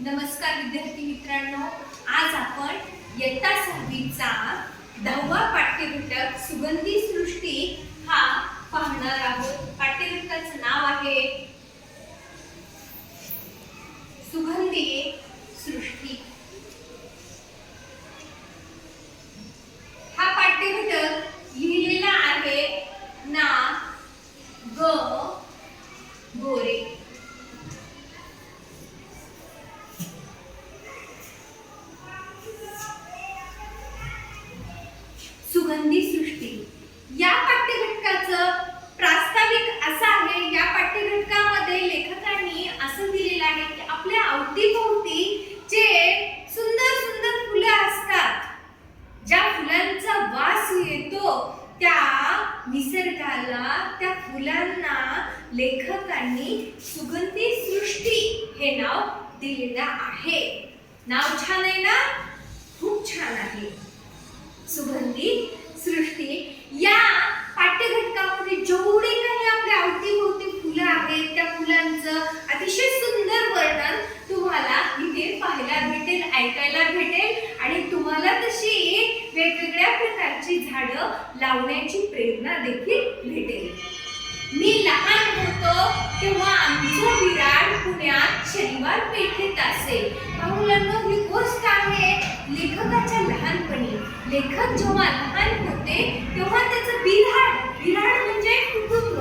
नमस्कार विद्यार्थी मित्रांनो, आज आपण इयत्ता 6वीचा 10वा पाठ्यघटक सुगंधी सृष्टी हा पाहणार आहोत। पाठ्यघटकाचं नाव आहे सुगंधी सृष्टी। हा पाठ्यघटक लिहिलेला आहे ना ग गोरे। सुगंधी सृष्टी या पाठ्यघटकाचं प्रास्ताविक असं आहे। या पाठ्यघटकामध्ये लेखकांनी असं दिलेलं आहे की आपल्या अवतीभोवती जे सुंदर सुंदर फुलं असतात, ज्या फुलांचा वास येतो, त्या निसर्गाला, त्या फुलांना लेखकांनी सुगंधी सृष्टी हे नाव दिलेलं आहे। नाव छान आहे ना? खूप छान आहे। सुगंधी सृष्टी या पाठ्यघटकामध्ये जेवढे काही आपल्या अवतीभोवती फुलं आहेत, त्या फुलांचं अतिशय सुंदर वर्णन तुम्हाला इथे पाहायला भेटेल, ऐकायला भेटेल आणि तुम्हाला तशी वेगवेगळ्या प्रकारची झाडं लावण्याची प्रेरणा देखील भेटेल। मी लहान होतो तेव्हा आमचं विरार पुण्यात शनिवार पेठेत असे। मुलांना ही गोष्ट आहे लेखकाच्या लहानपणी। लेखक जेव्हा लहान होते तेव्हा त्याचं विरार म्हणजे कुटुंब।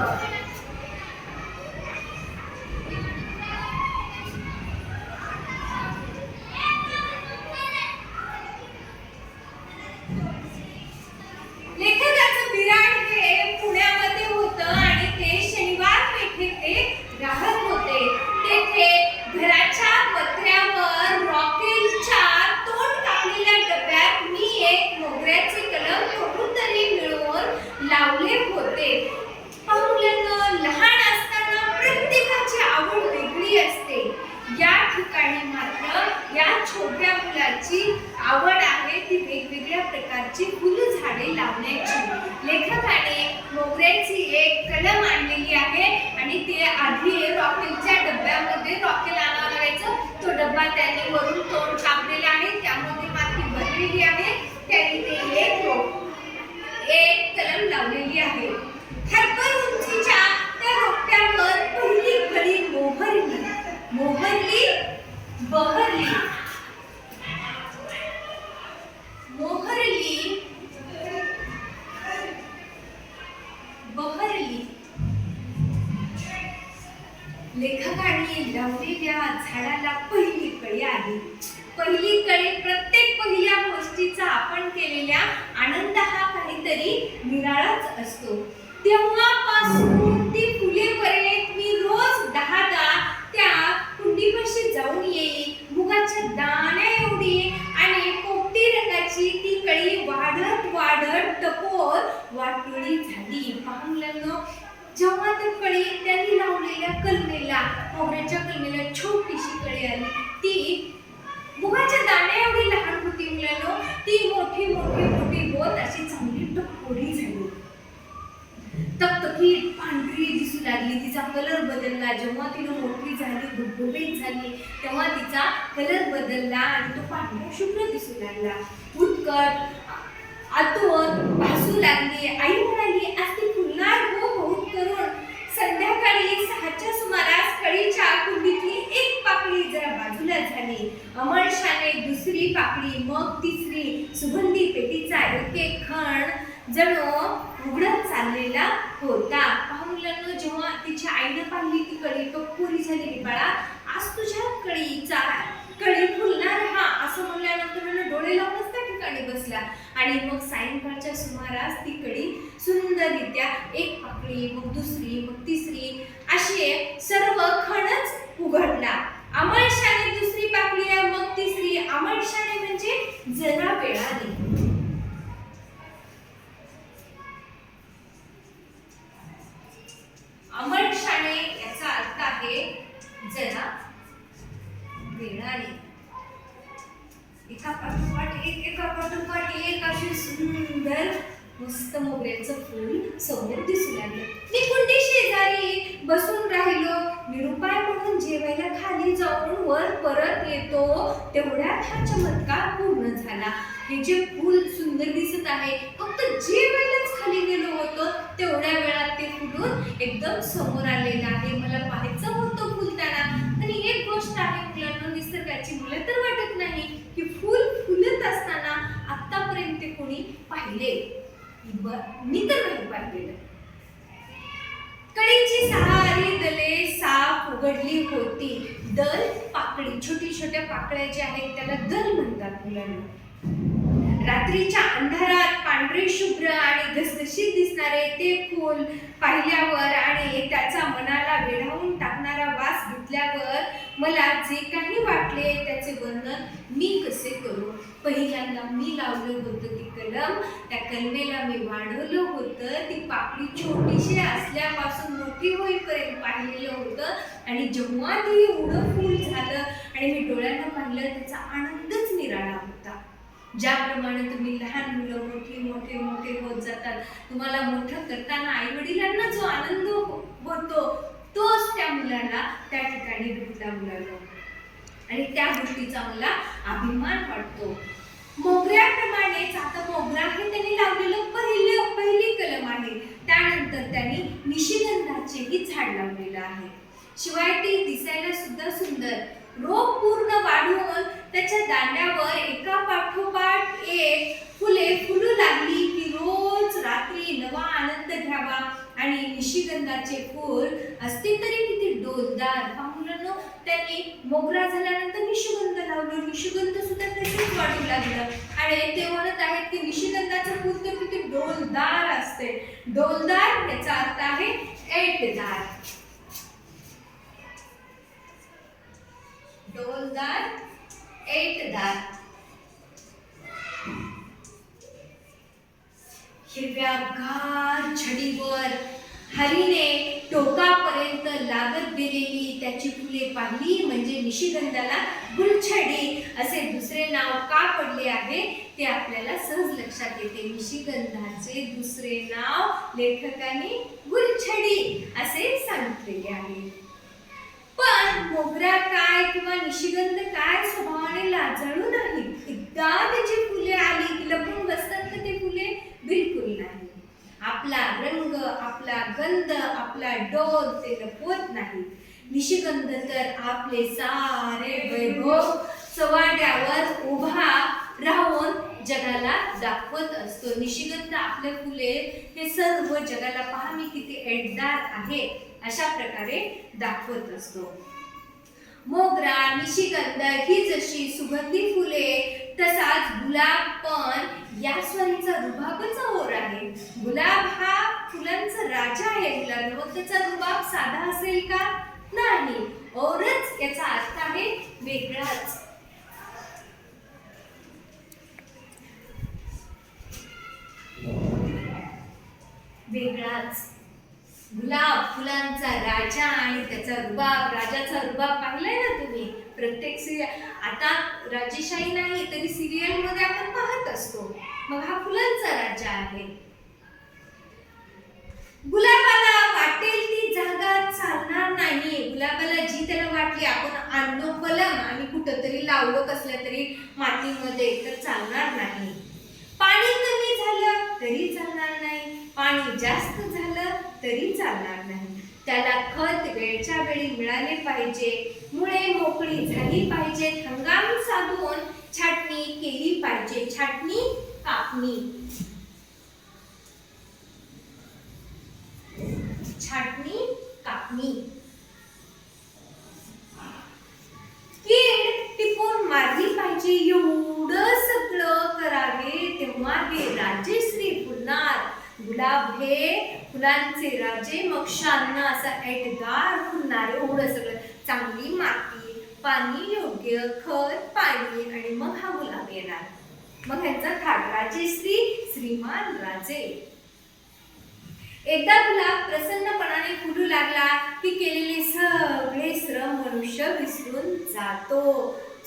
लेखकाचं विरार हे पुण्यामध्ये होतं आणि ते शनिवार पेठेत ते राहत होते। तेथे घराच्या पत्र्यावर रॉकेलच्या तोंड कापलेल्या डब्यात मी एक मोगऱ्याचे कलम कुठून तरी मिळवून लावले होते। मुलांना लहान असताना प्रत्येकाची आवड वेगळी असते। या ठिकाणी मात्र या छोट्या मुलाची आवड आहे ती वेगवेगळ्या प्रकारची फुलझाडे लावण्याची। लेखकाने मोगऱ्याची एक कलम आणलेली आहे आणि ते आधी रॉकेलच्या डब्यामध्ये रॉकेल आणावं लागायचं। तो डब्बा त्याने वरून तोंड कापलेला आहे, त्यामध्ये माती भरलेली आहे, त्याने ते एक कलम लावलेली आहे। हरभर उंचीच्या त्या रोपट्यावर पहिली कळी मोहरली बहरली लेखकाने लावलेल्या झाडाला पहिली कळी आली। पहिली कळी, प्रत्येक पहिल्या गोष्टीचा आपण केलेल्या आनंद हा काहीतरी निराळाच असतो। तेव्हापासून ती फुलेपर्यंत मी रोज 10दा त्या कुंडीपाशी जाऊन येई। मुगाच्या दाण्या एवढी आणि पोपटी रंगाची ती कळी वाढत टपोर वाटोळी झाली। पाहुण्यांनो, जेव्हा ती कळी त्यांनी लावलेल्या कलमेला, मोगऱ्याच्या कलमेला छोटीशी कळी आली, ती मुगाच्या दाण्या एवढी लहान होती। मुलांनो, ती मोठी होत अशी चांगली टपोरी झाली, तकतकीत पांढरी दिसू लागली। तिचा कलर बदलला। जेव्हा तिने मोठी झाली, गुबगुबीत झाली, तेव्हा तिचा कलर बदलला आणि तो पांढरा शुभ्र दिसू लागला। उत्कट आतून भासू लागली। आई म्हणाली, आज ती फुलणार हो बहुत करून। संध्याकाळी 6च्या सुमारास कळीच्या कुंडीतली एक पाकळी जरा बाजूला झाली। अमळशाने दुसरी पाकळी, मग तिसरी। सुगंधी पेटीचा एक खण जणू उघडत चाललेला होता। मुलांना, जेव्हा तिच्या आईने पाहिली ती कळी टपोरी झालेली, बाळा आज तुझ्या कळी फुलणार हा, असं म्हणल्यानंतर डोळे लावूनच त्या ठिकाणी बसला आणि मग सायंकाळच्या सुमारास ती कळी सुंदररित्या एक पाकळी, मग दुसरी, मग तिसरी असे सर्व खणच उघडला। अमळशाने दुसरी पाकळी, मग तिसरी। अमळशाने म्हणजे जरा वेळाने। अमळशाने याचा अर्थ आहे जरा वेळाने। एका पाठोपाठ एक अशी सुंदर मस्त मोगऱ्याचं फूल समोर दिसू लागलं। मी कुंडी शेजारी शेजारी बसून राहिलो. निरुपाय म्हणून जेवायला खाली जाऊन वर परत येतो तेवढ्यात हा चमत्कार पूर्ण झाला. हे जे फूल सुंदर दिसत आहे, फक्त जेवायलाच खाली गेलो होतो तेवढ्या वेळात ते फुलून एकदम समोर आलेलं आहे. मला पाहायचं होतं फुलताना. आणि एक गोष्ट आहे मुलांना, निसर्गाची मला तर वाटत नाही की फूल फुलत असताना आतापर्यंत कोणी पाहिले. मी तर नाही पाहिलेलं. कळीची सारी दले साफ उघडली होती. दल पाकळी, छोटी छोट्या पाकळ्या ज्या आहेत त्याला दल म्हणतात मुलांना. रात्रीच्या अंधारात पांढरे शुभ्र आणि घसघशीत दिसणारे ते फूल पाहिल्यावर आणि त्याचा मनाला वेढावून टाकणारा वास घेतल्यावर मला जे काही वाटले त्याचे वर्णन मी कसे करू. पहिल्यांदा मी लावलं होतं ती कलम, त्या कलमेला मी वाढवलं होतं. ती पाकळी छोटीशी असल्यापासून मोठी होईपर्यंत पाहिलेलं होतं. आणि जेव्हा ती एवढं फूल झालं आणि मी डोळ्यांना पाहिलं, त्याचा आनंदच निराळा होता. ज्याप्रमाणे तुम्ही लहान मुलं मोठे मोठे मोठे होत जातात, तुम्हाला मोठं करताना आई वडिलांना जो आनंद होतो तोच त्या मुलाला त्या ठिकाणी भेटला मुलाला. आणि त्या गोष्टीचा मला अभिमान वाटतो. मोगऱ्याप्रमाणेच आता मोगरा हे त्यांनी लावलेलं पहिली कलम आहे. त्यानंतर त्यांनी निशिगंधाचेही झाड लावलेलं आहे. शिवाय ती दिसायला सुद्धा सुंदर. रोप पूर्ण वाढून त्याच्या दांड्यावर एका पाठोपाठ एक फुले फुलू लागली की रोज रात्री नवा आनंद घ्यावा. आणि निशिगंधाचे फूल असते तरी किती डोलदार. मुलांनो, त्यांनी मोगरा झाल्यानंतर निशिगंध लावलं. निशिगंध सुद्धा तसेच वाढू लागलं. आणि ते म्हणत आहेत की निशिगंधाचं फूल तर किती डोलदार असते. डोलदार याचा अर्थ आहे ऐटदार. डोलदार, ऐटदार. हिरव्यागार छडीवर हरीने टोकापर्यंत लागत गेलेली त्याची फुले पाहिली म्हणजे निशिगंधाला गुलछडी असे दुसरे नाव का पडले आहे ते आपल्याला सहज लक्षात येते. निशिगंधाचे दुसरे नाव लेखकाने गुलछडी असे सांगितलेले आहे. पण मोगरा काय किंवा निशिगंध काय स्वभावाने लाजाळू नाही. एकदा त्याची फुले आली की लपून बसतात का ते फुले? बिलकुल नाही. आपला रंग, आपला गंध, आपला डोल ते लपवत नाही. निशिगंध तर आपले सारे वैभव चव्हाट्यावर उभा राहून जगाला दाखवत असतो. निशिगंध आपले फुले हे सर्व जगाला पहा मी किती ऐटदार आहे अशा प्रकारे दाखवत असतो. मोगरा, निशिगंध ही जशी सुगंधी फुले तसाच गुलाब पण या स्वारीचा रुबाबच और आहे. गुलाब हा फुलांचा राजा आहे मुलांना. मग त्याचा रुबाब साधा असेल का? नाही. औरच याचा अर्थ आहे वेगळाच. वेगळाच. गुलाब फुलांचा राजा आणि त्याचा रुबाब, राजाचा रुबाब पाहिलाय ना तुम्ही प्रत्येक सिरियल. आता राजेशाही नाही तरी सिरियल मध्ये आपण पाहत असतो. मग हा फुलांचा राजा आहे. गुलाबाला वाटेल ती जागा चालणार नाही. गुलाबाला जी त्याला वाटली आपण आणलो कलम आणि कुठंतरी लावलो कसल्या तरी मातीमध्ये तर चालणार नाही. पाणी कमी झालं तरी चालणार नाही. पाणी जास्त झालं तरी चालणार नाही. त्याला खत वेळच्या वेळी मिळाले पाहिजे. मुळे मोकळी झाली पाहिजेत. हंगाम साधून छाटणी केली पाहिजे. छाटणी, कापणी. छाटणी, कापणी. कीड टिपून मारली पाहिजे. एवढं सगळं करावे तेव्हा हे राजेश्री फुलणार. गुलाब हे फुलांचे राजे, मग शान असा ऐटदार फुलणार. एवढं सगळं, चांगली माती, पाणी योग्य, खत, पाणी आणि मग हा गुलाब येणार. मग ह्याचा थाट राजेश्री, श्रीमान राजे. एकदा गुलाब प्रसन्नपणाने फुलू लागला की केलेले सगळे श्रम मनुष्य विसरून जातो.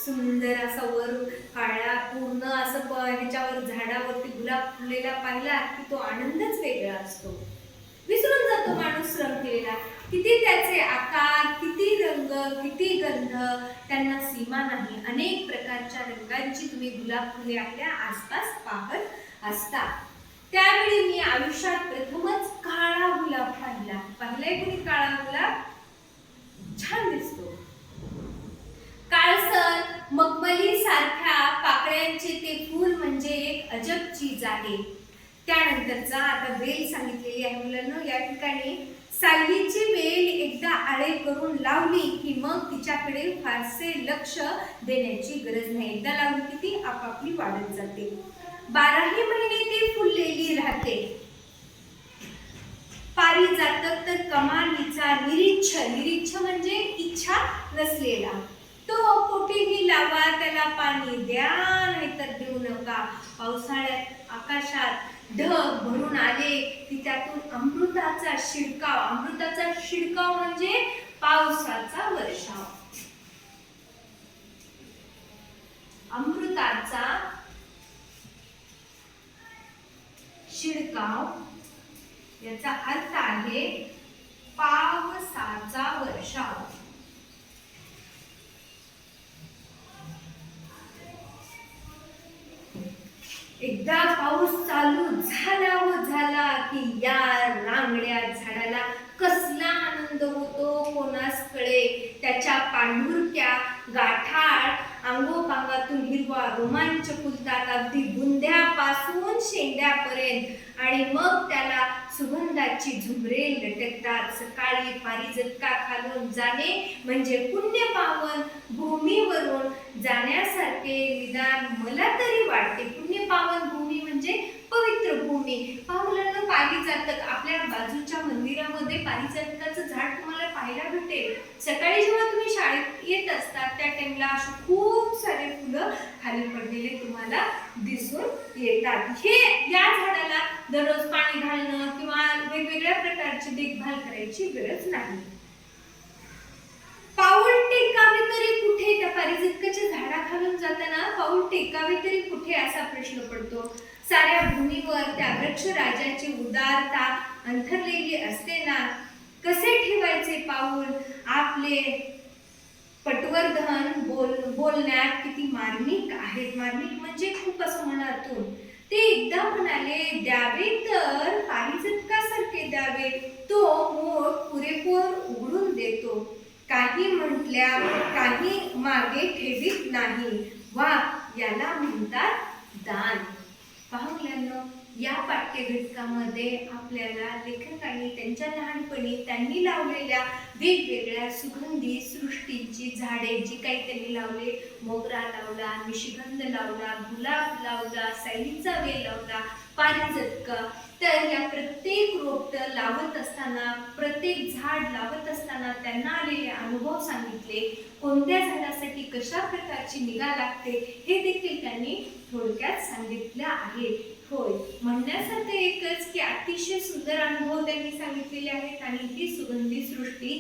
सुंदर असा वर काळ्या पूर्ण असं ह्याच्यावर झाडावरती गुलाब फुललेला पाहिला की तो आनंदच वेगळा असतो. विसरून जातो माणूस श्रम केलेला. किती त्याचे आकार, किती रंग, किती गंध, त्यांना सीमा नाही. अनेक प्रकारच्या रंगांची तुम्ही गुलाब फुले आपल्या आसपास पाहत असता. त्यावेळी मी आयुष्यात प्रथमच काळा गुलाब पाहिलाय कोणी काळा गुलाब? छान दिसतो. काळसर मखमली सारख्या पाकळ्यांचे ते फूल म्हणजे एक अजब चीज आहे. त्यानंतरचा आता वेल सांगितलेली आहे मुलांनो. या ठिकाणी सायलीची वेल एकदा आळे करून लावली की मग तिच्याकडे फारसे लक्ष देण्याची गरज नाही. एकदा लावली की ती आपापली वाढत जाते. 12ही महिने ती फुललेली राहते. पारिजातक तर कमालीचा निरीच्छ म्हणजे इच्छा नसलेला. तो कोठेही लावा, त्याला पाणी द्या नाहीतर देऊ नका. पावसाळ्यात आकाशात ढग भरून आले की त्यातून अमृताचा शिडकाव म्हणजे पावसाचा वर्षाव. अमृताचा शिडकाव याचा अर्थ आहे पावसाचा वर्षाव. एकदा पाऊस चालू झाला की या रांगड्या झाडाला कसला आनंद होतो कोणास कळे. त्याच्या पांढुरक्या गाठाळ अंगोपांगातून हिरवा रोमांच फुलतात, अगदी बुंध्यापासून शेंड्यापर्यंत. आणि मग त्याला सुगंधाची झुमरे लटकतात. सकाळी पारिजातका खालून जाणे म्हणजे पुण्य पावन भूमीवरून जाण्यासारखे निदान मला तरी वाटते. पुण्य पावन भूमी म्हणजे पवित्र भूमी. मुलांना पारिजातक आपल्या बाजूच्या मंदिरामध्ये पारिजातकाचं झाड तुम्हाला पाहायला भेटेल. सकाळी जेव्हा तुम्ही शाळेत येत असतात त्या टाइमला अशी खूप सारे फुलं खाली पडलेले तुम्हाला दिसून येतात. हे या झाडाला दररोज पाणी घालणं किंवा वेगवेगळ्या प्रकारची देखभाल करायची गरज नाही. पाऊल टेकावे तरी कुठे? त्या पारिजातकाच्या झाडाखालून जाताना पाऊल टेकावे तरी कुठे असा प्रश्न पडतो. साऱ्या भूमीवर त्या वृक्षराजाची उदारता अंथरलेली असते ना. कसे ठेवायचे पाऊल? आपले पटवर्धन बोलण्यात किती मार्मिक आहेत. मार्मिक म्हणजे खूप असं मनातून. ते एकदा म्हणाले, द्यावे तर पारिजातकासारखे द्यावे, तो मोठ पुरेपूर उघडून देतो. काही म्हटल्या काही मागे ठेवीत नाही. वा, याला म्हणतात दान. पहा मुलांनो, या पाठ्यघटकामध्ये आपल्याला लेखकांनी त्यांच्या लहानपणी त्यांनी लावलेल्या वेगवेगळ्या सुगंधी सृष्टीची झाडे जी काही त्यांनी लावले, मोगरा लावला, निशिगंध लावला, गुलाब लावला, सायलीचा वेल लावला, पारिजातका, तर या प्रत्येक रोपटं लावत असताना, प्रत्येक झाड लावत असताना त्यांना आलेले अनुभव सांगितले. कोणत्या झाडासाठी कशा प्रकारची निगा लागते हे देखील त्यांनी थोडक्यात सांगितलं आहे. होय, म्हणण्यासारखं एकच की अतिशय सुंदर अनुभव त्यांनी सांगितलेले आहेत आणि ही सुगंधी सृष्टी